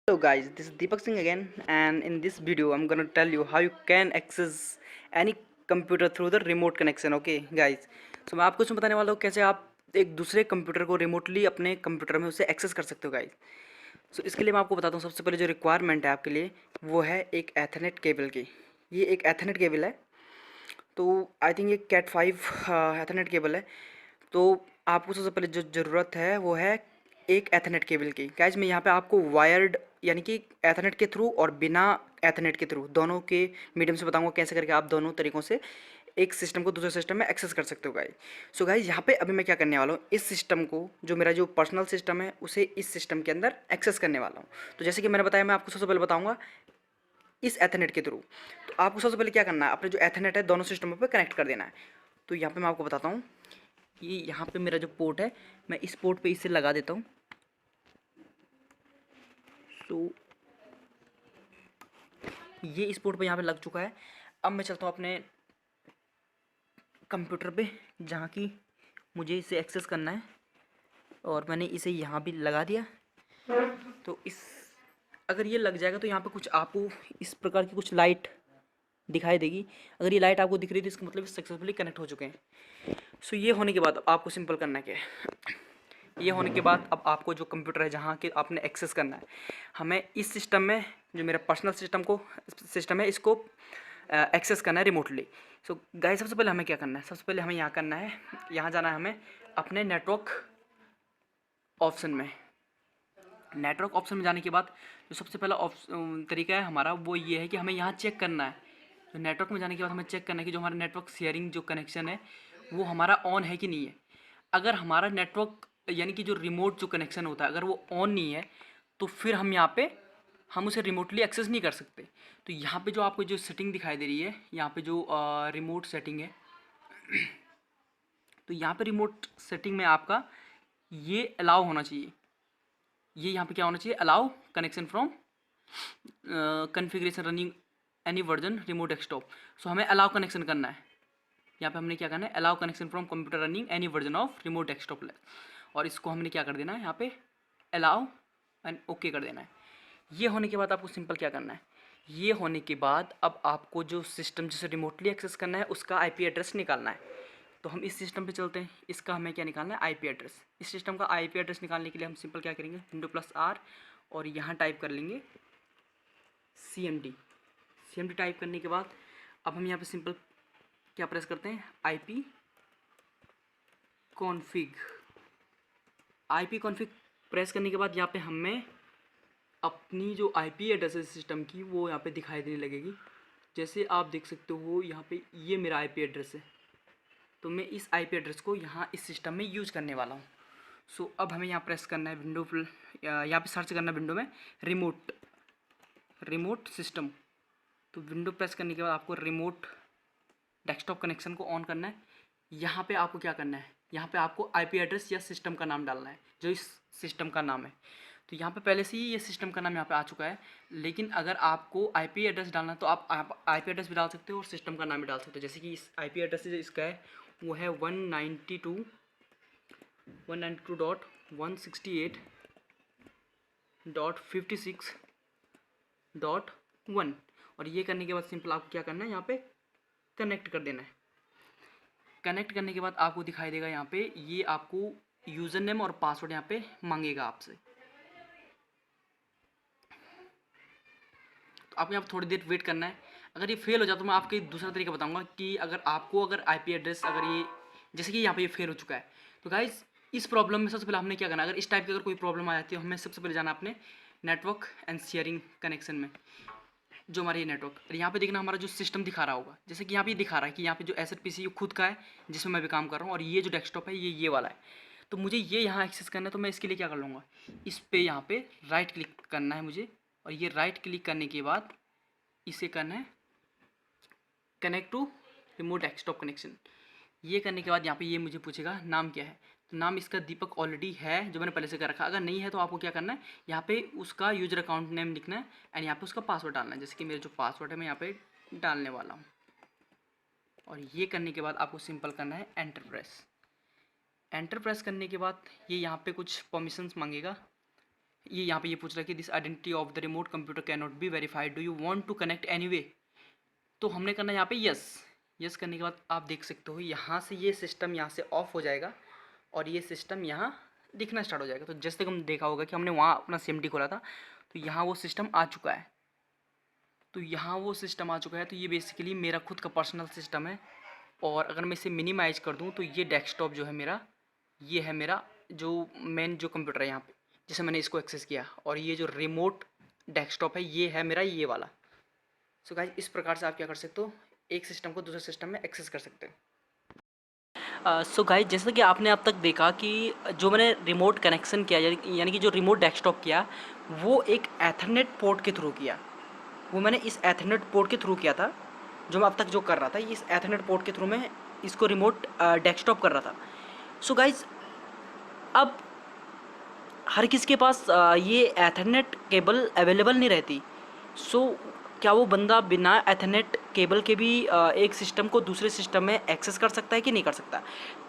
Hello guys, this is Deepak Singh again, and in this video I'm gonna tell you how you can access any computer through the remote connection. Okay guys, so मैं आपको इसमें बताने वाला हूँ कैसे आप एक दूसरे कंप्यूटर को रिमोटली अपने कंप्यूटर में उसे एक्सेस कर सकते हो गाइज। सो इसके लिए मैं आपको बताता हूँ, सबसे पहले जो रिक्वायरमेंट है आपके लिए वो है एक एथरनेट केबल की। ये एक एथरनेट केबल है, तो आई थिंक ये कैट 5 एथरनेट केबल है। तो आपको सबसे पहले जो ज़रूरत है वो है एक एथरनेट केबल की। गाइज मैं यहाँ पे आपको वायर्ड यानी कि एथरनेट के थ्रू और बिना एथरनेट के थ्रू दोनों के मीडियम से बताऊंगा कैसे करके आप दोनों तरीक़ों से एक सिस्टम को दूसरे सिस्टम में एक्सेस कर सकते हो गाइज। सो गाइज यहाँ पे अभी मैं क्या करने वाला हूँ, इस सिस्टम को जो मेरा जो पर्सनल सिस्टम है उसे इस सिस्टम के अंदर एक्सेस करने वाला हूँ। तो जैसे कि मैंने बताया, मैं आपको सबसे पहले बताऊँगा इस एथरनेट के थ्रू। तो आपको सबसे पहले क्या करना है, अपने जो एथरनेट है दोनों सिस्टमों पर कनेक्ट कर देना है। तो यहाँ पर मैं आपको बताता हूँ, ये यहाँ पे मेरा जो पोर्ट है मैं इस पोर्ट पे इसे लगा देता हूँ। तो ये इस पोर्ट पे यहाँ पे लग चुका है। अब मैं चलता हूँ अपने कंप्यूटर पे जहाँ की मुझे इसे एक्सेस करना है, और मैंने इसे यहाँ भी लगा दिया। तो इस अगर ये लग जाएगा तो यहाँ पे कुछ आपको इस प्रकार की कुछ लाइट दिखाई देगी। अगर ये लाइट आपको दिख रही थी इसका मतलब सक्सेसफुली कनेक्ट हो चुके हैं। सो ये होने के बाद आपको सिंपल करना क्या है, ये होने के बाद अब आपको जो कंप्यूटर है जहाँ के आपने एक्सेस करना है, हमें इस सिस्टम में जो मेरा पर्सनल सिस्टम है इसको एक्सेस करना है रिमोटली। सो गाइस सबसे पहले हमें क्या करना है, सबसे पहले हमें यहाँ करना है, यहाँ जाना है हमें अपने नेटवर्क ऑप्शन में। नेटवर्क ऑप्शन में जाने के बाद जो सबसे पहला तरीका है हमारा वो ये है कि हमें यहाँ चेक करना है। तो नेटवर्क में जाने के बाद हमें चेक करना है कि जो हमारा नेटवर्क शेयरिंग जो कनेक्शन है वो हमारा ऑन है कि नहीं है। अगर हमारा नेटवर्क यानी कि जो रिमोट जो कनेक्शन होता है अगर वो ऑन नहीं है तो फिर हम यहाँ पे हम उसे रिमोटली एक्सेस नहीं कर सकते। तो यहाँ पे जो आपको जो सेटिंग दिखाई दे रही है, यहाँ पे जो रिमोट सेटिंग है, तो यहाँ पे रिमोट सेटिंग में आपका ये अलाउ होना चाहिए। ये यहाँ पे क्या होना चाहिए, allow connection from configuration running any version remote desktop. So हमें अलाउ कनेक्शन करना है। यहाँ पे हमने क्या करना है, allow connection from computer running any version of remote desktop, और इसको हमने क्या कर देना है यहाँ पे अलाउ एंड ओके कर देना है। ये होने के बाद आपको सिंपल क्या करना है, ये होने के बाद अब आपको जो सिस्टम जिसे रिमोटली एक्सेस करना है उसका आईपी एड्रेस निकालना है। तो हम इस सिस्टम पे चलते हैं, इसका हमें क्या निकालना है, आईपी एड्रेस। इस सिस्टम का आईपी एड्रेस निकालने के लिए हम सिंपल क्या करेंगे, विंडो+R और यहाँ टाइप कर लेंगे CMD टाइप करने के बाद अब हम यहाँ पे सिंपल क्या प्रेस करते हैं, आईपी कॉन्फ़िग प्रेस करने के बाद यहाँ पे हमें अपनी जो आईपी एड्रेस है सिस्टम की वो यहाँ पे दिखाई देने लगेगी। जैसे आप देख सकते हो यहाँ पे ये मेरा आईपी एड्रेस है, तो मैं इस आईपी एड्रेस को यहाँ इस सिस्टम में यूज़ करने वाला हूँ। सो अब हमें यहाँ प्रेस करना है यहाँ पे सर्च करना है विंडो में रिमोट सिस्टम। तो विंडो प्रेस करने के बाद आपको रिमोट डेस्कटॉप कनेक्शन को ऑन करना है। यहाँ पे आपको क्या करना है, यहाँ पे आपको आईपी एड्रेस या सिस्टम का नाम डालना है जो इस सिस्टम का नाम है। तो यहाँ पे पहले से ही ये सिस्टम का नाम यहाँ पे आ चुका है, लेकिन अगर आपको आईपी एड्रेस डालना है तो आप आईपी एड्रेस भी डाल सकते हो और सिस्टम का नाम भी डाल सकते हो। जैसे कि इस आईपी एड्रेस जो इसका है वो है 192.168.56.1, और ये करने के बाद सिंपल आपको क्या करना है, यहाँ पे कनेक्ट कर देना है। कनेक्ट करने के बाद आपको दिखाई देगा यहाँ पे ये आपको यूज़र नेम और पासवर्ड यहाँ पे मांगेगा आपसे। तो आपको यहाँ थोड़ी देर वेट करना है। अगर ये फेल हो जाए तो मैं आपको दूसरा तरीका बताऊंगा कि अगर आईपी एड्रेस अगर ये जैसे कि यहाँ पे ये फेल हो चुका है, तो गाइस इस प्रॉब्लम में सबसे पहले हमने क्या करना है, अगर इस टाइप की अगर कोई प्रॉब्लम आ जाती है हमें सबसे पहले जाना अपने नेटवर्क एंड शेयरिंग कनेक्शन में, जो हमारा ये नेटवर्क, और यहाँ पे देखना हमारा जो सिस्टम दिखा रहा होगा, जैसे कि यहाँ पे ये दिखा रहा है कि यहाँ पे जो एसेट पीसी खुद का है जिसमें मैं भी काम कर रहा हूँ, और ये जो डेस्कटॉप है ये वाला है। तो मुझे ये यहाँ एक्सेस करना है, तो मैं इसके लिए क्या कर लूँगा, इस पर यहाँ पे राइट क्लिक करना है मुझे, और ये राइट क्लिक करने के बाद इसे करना है connect to remote desktop connection. ये करने के बाद यहाँ पे ये मुझे पूछेगा नाम क्या है, तो नाम इसका दीपक ऑलरेडी है जो मैंने पहले से कर रखा है। अगर नहीं है तो आपको क्या करना है, यहाँ पे उसका यूजर अकाउंट नेम लिखना है एंड यहाँ पे उसका पासवर्ड डालना है। जैसे कि मेरा जो पासवर्ड है मैं यहाँ पे डालने वाला हूँ, और ये करने के बाद आपको सिंपल करना है एंटर प्रेस करने के बाद ये यहाँ पे कुछ परमिशंस मांगेगा। ये यहाँ पे ये पूछ रहा है कि this identity of the remote computer can not be verified, do you want to connect anyway. तो हमने करना है यहाँ पे यस। यस करने के बाद आप देख सकते हो यहाँ से ये सिस्टम यहाँ से ऑफ हो जाएगा और ये सिस्टम यहाँ दिखना स्टार्ट हो जाएगा। तो जैसे कि हम देखा होगा कि हमने वहाँ अपना CMD खोला था, तो यहाँ वो सिस्टम आ चुका है। तो यहाँ वो सिस्टम आ चुका है। तो ये बेसिकली मेरा खुद का पर्सनल सिस्टम है। और अगर मैं इसे मिनिमाइज कर दूँ तो ये डेस्कटॉप जो है मेरा, ये है मेरा जो मेन जो कंप्यूटर है यहाँ पे, जिसे मैंने इसको एक्सेस किया। और ये जो रिमोट डेस्कटॉप है ये है मेरा ये वाला। सो गाइस इस प्रकार से आप क्या कर सकते हो, एक सिस्टम को दूसरे सिस्टम में एक्सेस कर सकते हो। सो गाइस जैसा कि आपने अब तक देखा कि जो मैंने रिमोट कनेक्शन किया यानी कि जो रिमोट डेस्कटॉप किया वो एक एथरनेट पोर्ट के थ्रू किया। वो मैंने इस एथरनेट पोर्ट के थ्रू किया था। जो मैं अब तक जो कर रहा था इस एथरनेट पोर्ट के थ्रू मैं इसको रिमोट डेस्कटॉप कर रहा था। सो गाइस अब हर किसी के पास ये एथरनेट केबल अवेलेबल नहीं रहती। सो क्या वो बंदा बिना एथरनेट केबल के भी एक सिस्टम को दूसरे सिस्टम में एक्सेस कर सकता है कि नहीं कर सकता।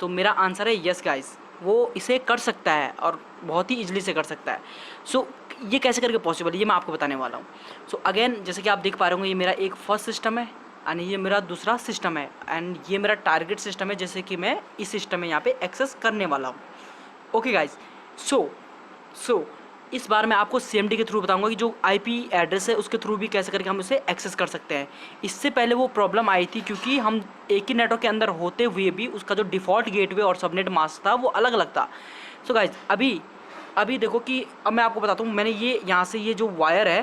तो मेरा आंसर है यस गाइस, वो इसे कर सकता है और बहुत ही ईजिली से कर सकता है। सो ये कैसे करके पॉसिबल है ये मैं आपको बताने वाला हूँ। सो अगेन जैसे कि आप देख पा रहे होंगे ये मेरा एक फर्स्ट सिस्टम है एंड ये मेरा दूसरा सिस्टम है एंड ये मेरा टारगेट सिस्टम है जैसे कि मैं इस सिस्टम में यहाँ पे एक्सेस करने वाला हूँ। ओके गाइज, सो इस बार मैं आपको CMD के थ्रू बताऊंगा कि जो IP एड्रेस है उसके थ्रू भी कैसे करके हम उसे एक्सेस कर सकते हैं। इससे पहले वो प्रॉब्लम आई थी क्योंकि हम एक ही नेटवर्क के अंदर होते हुए भी उसका जो डिफ़ॉल्ट गेटवे और सबनेट मास्क था वो अलग अलग था। सो गाइज अभी देखो कि अब मैं आपको बताता हूँ, मैंने ये यहाँ से ये जो वायर है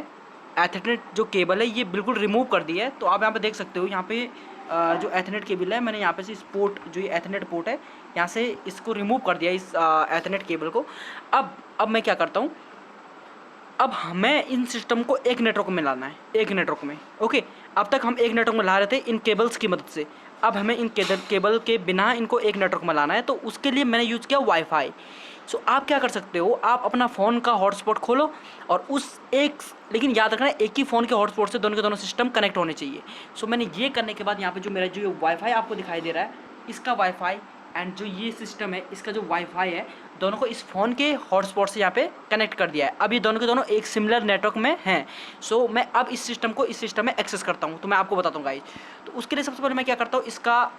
एथरनेट जो केबल है ये बिल्कुल रिमूव कर दी है। तो आप यहाँ पे देख सकते हो यहाँ पे जो एथरनेट केबल है मैंने यहाँ पे से इस पोर्ट जो ये एथरनेट पोर्ट है यहाँ से इसको रिमूव कर दिया इस एथरनेट केबल को। अब मैं क्या करता हूँ, अब हमें इन सिस्टम को एक नेटवर्क में लाना है, एक नेटवर्क में। ओके, अब तक हम एक नेटवर्क में ला रहे थे इन केबल्स की मदद से, अब हमें इन केबल के बिना इनको एक नेटवर्क में लाना है। तो उसके लिए मैंने यूज़ किया वाईफाई। सो आप क्या कर सकते हो, आप अपना फ़ोन का हॉटस्पॉट खोलो और उस एक, लेकिन याद रखना एक ही फ़ोन के हॉटस्पॉट से दोनों के दोनों सिस्टम कनेक्ट होने चाहिए। सो मैंने ये करने के बाद यहाँ पे जो मेरा जो वाईफाई आपको दिखाई दे रहा है इसका वाईफाई एंड जो ये सिस्टम है इसका जो वाईफाई है दोनों को इस फ़ोन के हॉटस्पॉट से यहाँ पे कनेक्ट कर दिया है। अब ये दोनों के दोनों एक सिमिलर नेटवर्क में हैं। सो मैं अब इस सिस्टम को इस सिस्टम में एक्सेस करता हूँ। तो मैं आपको बताता हूँ गाइस, तो उसके लिए सबसे पहले मैं क्या करता हूँ, इसका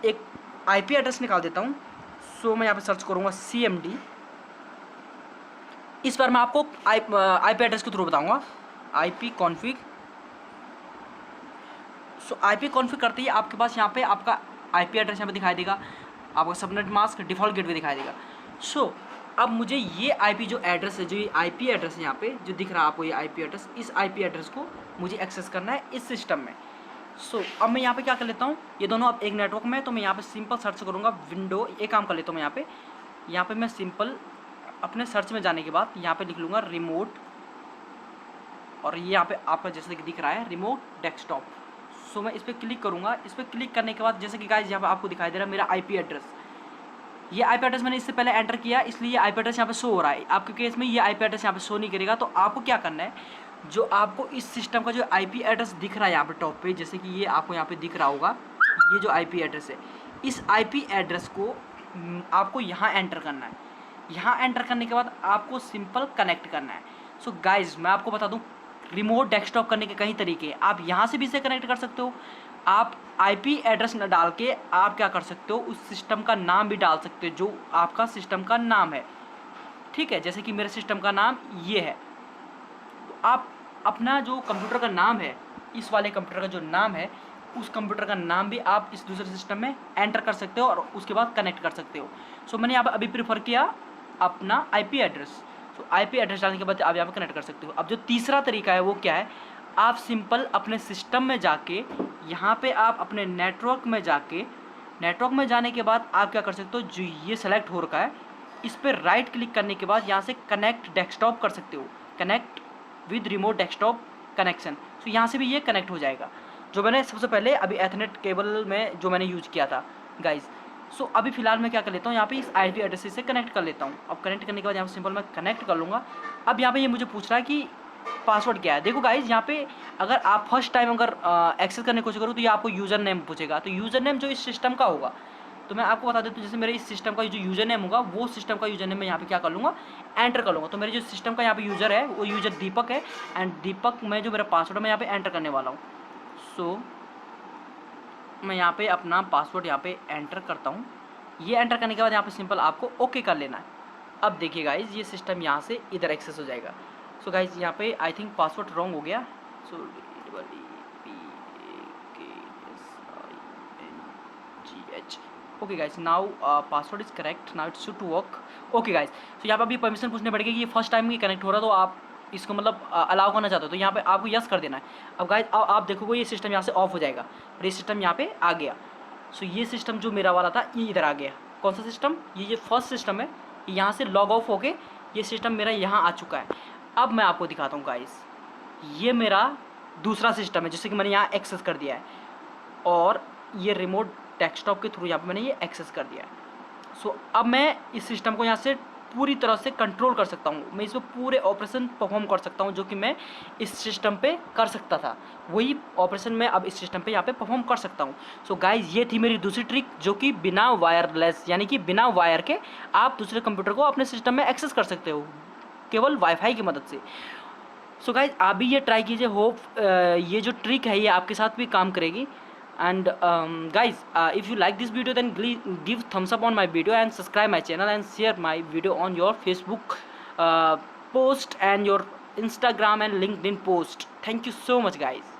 एक IP एड्रेस निकाल देता हूँ। सो मैं यहाँ पे सर्च करूँगा CMD। इस बार मैं आपको IP एड्रेस के थ्रू बताऊँगा, IP कॉन्फ़िग। सो IP कॉन्फ़िग करते ही आपके पास यहाँ पे आपका IP एड्रेस यहाँ पे दिखाई देगा, आपका सबनेट मास्क डिफ़ॉल्ट गेटवे दिखाई देगा। सो अब मुझे ये IP जो एड्रेस है, जो ये IP एड्रेस है यहाँ पे जो दिख रहा है आपको ये IP एड्रेस, इस IP एड्रेस को मुझे एक्सेस करना है इस सिस्टम में। सो अब मैं यहाँ पे क्या कर लेता हूँ, ये दोनों अब एक नेटवर्क में है। तो मैं यहाँ पे सिंपल सर्च करूँगा विंडो, एक काम कर लेता हूँ यहाँ पे मैं सिंपल अपने सर्च में जाने के बाद यहाँ पे लिख लूँगा रिमोट, और ये यहाँ पे आपका जैसे कि दिख रहा है रिमोट डेस्कटॉप। सो मैं इस पर क्लिक करूँगा। इस पर क्लिक करने के बाद जैसे कि गाइस यहाँ पे आपको दिखाई दे रहा है मेरा IP एड्रेस, ये IP एड्रेस मैंने इससे पहले एंटर किया इसलिए ये IP एड्रेस यहाँ पे शो हो रहा है। आपके केस में ये IP एड्रेस यहाँ पे शो नहीं करेगा। तो आपको क्या करना है, जो आपको इस सिस्टम का जो IP एड्रेस दिख रहा है यहाँ पे टॉप पे, जैसे कि ये आपको यहाँ पे दिख रहा होगा ये जो IP एड्रेस है, इस IP एड्रेस को आपको यहाँ एंटर करना है। यहाँ एंटर करने के बाद आपको सिंपल कनेक्ट करना है। सो गाइज मैं आपको बता दूँ रिमोट डेस्कटॉप करने के कई तरीके हैं। आप यहाँ से भी इसे कनेक्ट कर सकते हो, आप IP एड्रेस न डाल के आप क्या कर सकते हो, उस सिस्टम का नाम भी डाल सकते हो जो आपका सिस्टम का नाम है। ठीक है, जैसे कि मेरे सिस्टम का नाम ये है, तो आप अपना जो कंप्यूटर का नाम है, इस वाले कंप्यूटर का जो नाम है उस कंप्यूटर का नाम भी आप इस दूसरे सिस्टम में एंटर कर सकते हो और उसके बाद कनेक्ट कर सकते हो। सो मैंने यहाँ पर अभी प्रीफर किया अपना IP एड्रेस। सो IP एड्रेस डालने के बाद आप यहाँ पर कनेक्ट कर सकते हो। अब जो तीसरा तरीका है वो क्या है, आप सिंपल अपने सिस्टम में जाके यहाँ पे आप अपने नेटवर्क में जाने के बाद आप क्या कर सकते हो, जो ये सेलेक्ट हो रखा है इस पर राइट क्लिक करने के बाद यहाँ से कनेक्ट डेस्कटॉप कर सकते हो, connect with remote desktop connection. तो यहाँ से भी ये कनेक्ट हो जाएगा, जो मैंने सबसे पहले अभी एथरनेट केबल में जो मैंने यूज़ किया था गाइज। सो अभी फ़िलहाल मैं क्या कर लेता हूँ, यहाँ पे इस IP एड्रेस से कनेक्ट कर लेता हूँ। अब कनेक्ट करने के बाद यहाँ पे सिंपल मैं कनेक्ट कर लूँगा। अब यहाँ पे ये मुझे पूछ रहा है कि पासवर्ड क्या है। देखो गाइज यहाँ पे अगर आप फर्स्ट टाइम अगर एक्सेस करने की कोशिश करो तो ये आपको यूज़र नेम पूछेगा। तो यूज़र नेम जो इस सिस्टम का होगा तो मैं आपको बता देता हूँ, जैसे मेरे इस सिस्टम का जो यूज़र नेम होगा वो सिस्टम का यूज़र नेम मैं यहाँ पे क्या कर लूँगा, एंटर कर लूँगा। तो मेरे जो सिस्टम का यहाँ पे यूज़र है वो यूज़र दीपक है, एंड दीपक में जो मेरा पासवर्ड है मैं यहाँ पे एंटर करने वाला हूँ। सो मैं यहाँ पे अपना पासवर्ड यहाँ पे एंटर करता हूँ। ये एंटर करने के बाद यहाँ पे सिंपल आपको ओके कर लेना है। अब देखिए गाइज ये सिस्टम यहाँ से इधर एक्सेस हो जाएगा। सो गाइज यहाँ पे आई थिंक पासवर्ड रॉन्ग हो गया। So okay guys, now password is correct, now it should to work. Okay guys, तो यहाँ पे अभी परमिशन पूछने पड़ेगी कि ये फर्स्ट टाइम ही कनेक्ट हो रहा है, तो आप इसको मतलब अलाउ करना चाहते हो तो यहाँ पे आपको यस कर देना है। अब गाइज आप देखोगे ये सिस्टम यहाँ से ऑफ हो जाएगा और ये सिस्टम यहाँ पे आ गया। सो ये सिस्टम जो मेरा वाला था ये इधर आ गया। कौन सा सिस्टम? ये फर्स्ट सिस्टम है, यहाँ से लॉग ऑफ होके ये सिस्टम मेरा यहाँ आ चुका है। अब मैं आपको दिखाता हूँ गाइस, ये मेरा दूसरा सिस्टम है जिससे कि मैंने यहाँ एक्सेस कर दिया है, और ये रिमोट डेस्कटॉप के थ्रू यहाँ पे मैंने ये एक्सेस कर दिया है। सो अब मैं इस सिस्टम को यहाँ से पूरी तरह से कंट्रोल कर सकता हूँ, मैं इसमें पूरे ऑपरेशन परफॉर्म कर सकता हूँ जो कि मैं इस सिस्टम पे कर सकता था, वही ऑपरेशन मैं अब इस सिस्टम पे यहाँ पे परफॉर्म कर सकता हूँ। सो गाइज ये थी मेरी दूसरी ट्रिक, जो कि बिना वायरलेस यानी कि बिना वायर के आप दूसरे कंप्यूटर को अपने सिस्टम में एक्सेस कर सकते हो केवल वाईफाई की मदद से। सो गाइज आप भी ये ट्राई कीजिए, होप ये जो ट्रिक है ये आपके साथ भी काम करेगी। And guys, if you like this video then give thumbs up on my video and subscribe my channel and share my video on your Facebook post and your Instagram and LinkedIn post. Thank you so much guys.